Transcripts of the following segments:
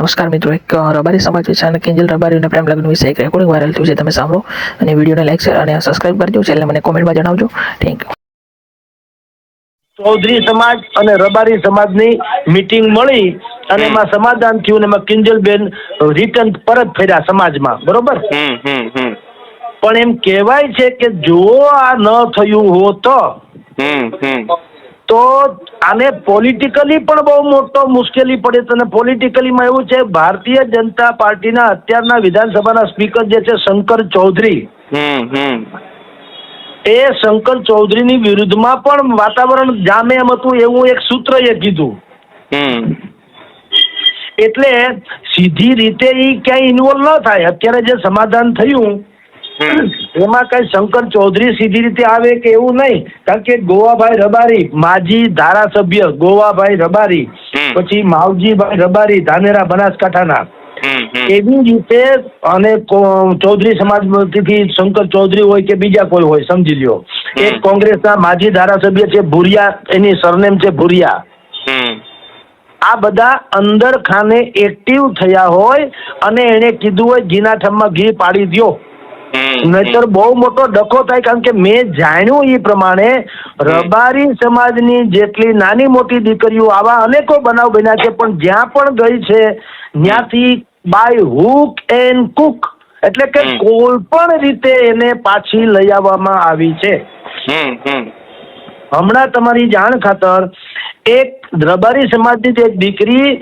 નમસ્કાર મિત્રો, એક રબારી સમાજ વિશે અને કિંજલ રબારી અને પ્રેમ લગ્ન વિશે એક રેકોર્ડિંગ વાયરલ થયું છે. તમે સાંભળો અને વિડીયોને લાઈક શેર અને સબસ્ક્રાઇબ કરજો. ચેનલને મને કોમેન્ટમાં જણાવજો. Thank you. ચૌધરી સમાજ અને રબારી સમાજની મીટિંગ મળી અને એમાં સમાધાન થયું ને એમાં કિંજલબેન રિટર્ન પરત ફર્યા સમાજમાં, બરોબર. પણ એમ કહેવાય છે કે જો આ ન થયું હોત તો આને પોલિટિકલી પણ બહુ મોટો મુશ્કેલી પડે છે. અને પોલિટિકલીમાં એવું છે, ભારતીય જનતા પાર્ટીના અત્યારના વિધાનસભાના સ્પીકર જે છે શંકર ચૌધરી, એ શંકર ચૌધરીની વિરુદ્ધમાં પણ વાતાવરણ જામે એમ હતું એવું એક સૂત્રએ કીધું. એટલે સીધી રીતે એ ક્યાંય ઇન્વોલ્વ ન થાય. અત્યારે જે સમાધાન થયું એમાં કઈ શંકર ચૌધરી સીધી રીતે આવે કે એવું નહીં, કારણ કે ગોવાભાઈ રબારી માજી ધારાસભ્ય ગોવાભાઈ રબારી, પછી માવજીભાઈ રબારી ધાનેરા બનાસકાંઠાના, એવી રીતે અને ચૌધરી સમાજમાંથી શંકર ચૌધરી હોય કે બીજા કોઈ હોય, સમજી લ્યો. એક કોંગ્રેસના માજી ધારાસભ્ય છે ભુરિયા, એની સરનેમ છે ભુરિયા. આ બધા અંદર ખાને એક્ટિવ થયા હોય અને એને કીધું હોય ઘીના ઠમમાં ઘી પાડી દો, નહીતર બહુ મોટો ડખો થાય. કારણ કે મેં જાણ્યું એ પ્રમાણે રબારી સમાજની જેટલી નાની મોટી દીકરીઓ આવા અનેકો બનાવ બન્યા છે, પણ જ્યાં પણ ગઈ છે ત્યાંથી બાય હુક એન્ડ કુક, એટલે કે કોઈ પણ રીતે એને પાછી લઈ આવવામાં આવી છે. હમણાં તમારી જાણ ખાતર એક રબારી સમાજની એક દીકરી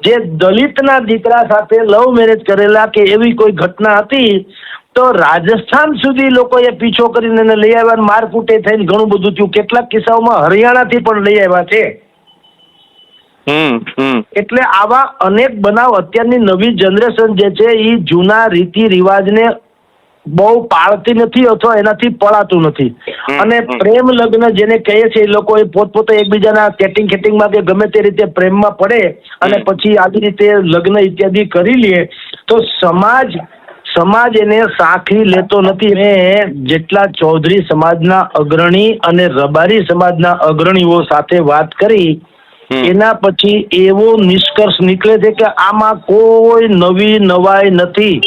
જે દલિતના દીકરા સાથે લવ મેરેજ કરેલા કે એવી કોઈ ઘટના હતી, તો રાજસ્થાન સુધી લોકોએ પીછો કરીને એને લઈ આવ્યા, મારકૂટે થઈને ઘણું બધું થયું. કેટલાક કિસ્સાઓમાં હરિયાણાથી પણ લઈ આવ્યા છે. એટલે આવા અનેક બનાવ અત્યારની નવી જનરેશન જે છે એ જૂના રીતિ રિવાજને બહુ પાળતી નથી અથવા એનાથી પળાતું નથી. અને પ્રેમ લગ્ન જેને કહે છે એ લોકો એ પોતપોતે એકબીજાના ખેટિંગમાં કે ગમે તે રીતે પ્રેમમાં પડે અને પછી આવી રીતે લગ્ન ઇત્યાદિ કરી લે, તો સમાજ એને સાંખી લેતો નથી. મેં જેટલા ચૌધરી સમાજના અગ્રણી અને રબારી સમાજના અગ્રણીઓ સાથે વાત કરી એના પછી એવો નિષ્કર્ષ નીકળે છે કે આમાં કોઈ નવી નવાઈ નથી.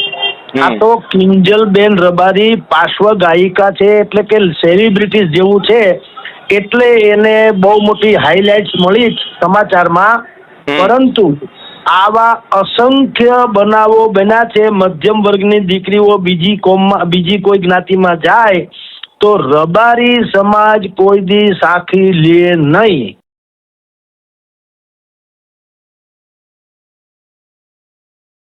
આ તો કિંજલબેન રબારી પાર્શ્વ ગાયિકા છે, એટલે કે સેલિબ્રિટીઝ જેવું છે, એટલે એને બહુ મોટી હાઇલાઇટ્સ મળી સમાચારમાં. પરંતુ આવા અસંખ્ય બનાવો બન્યા છે. મધ્યમ વર્ગની દીકરીઓ બીજી કોમમાં બીજી કોઈ જ્ઞાતિમાં જાય તો રબારી સમાજ કોઈ દી સાખી લે નહીં.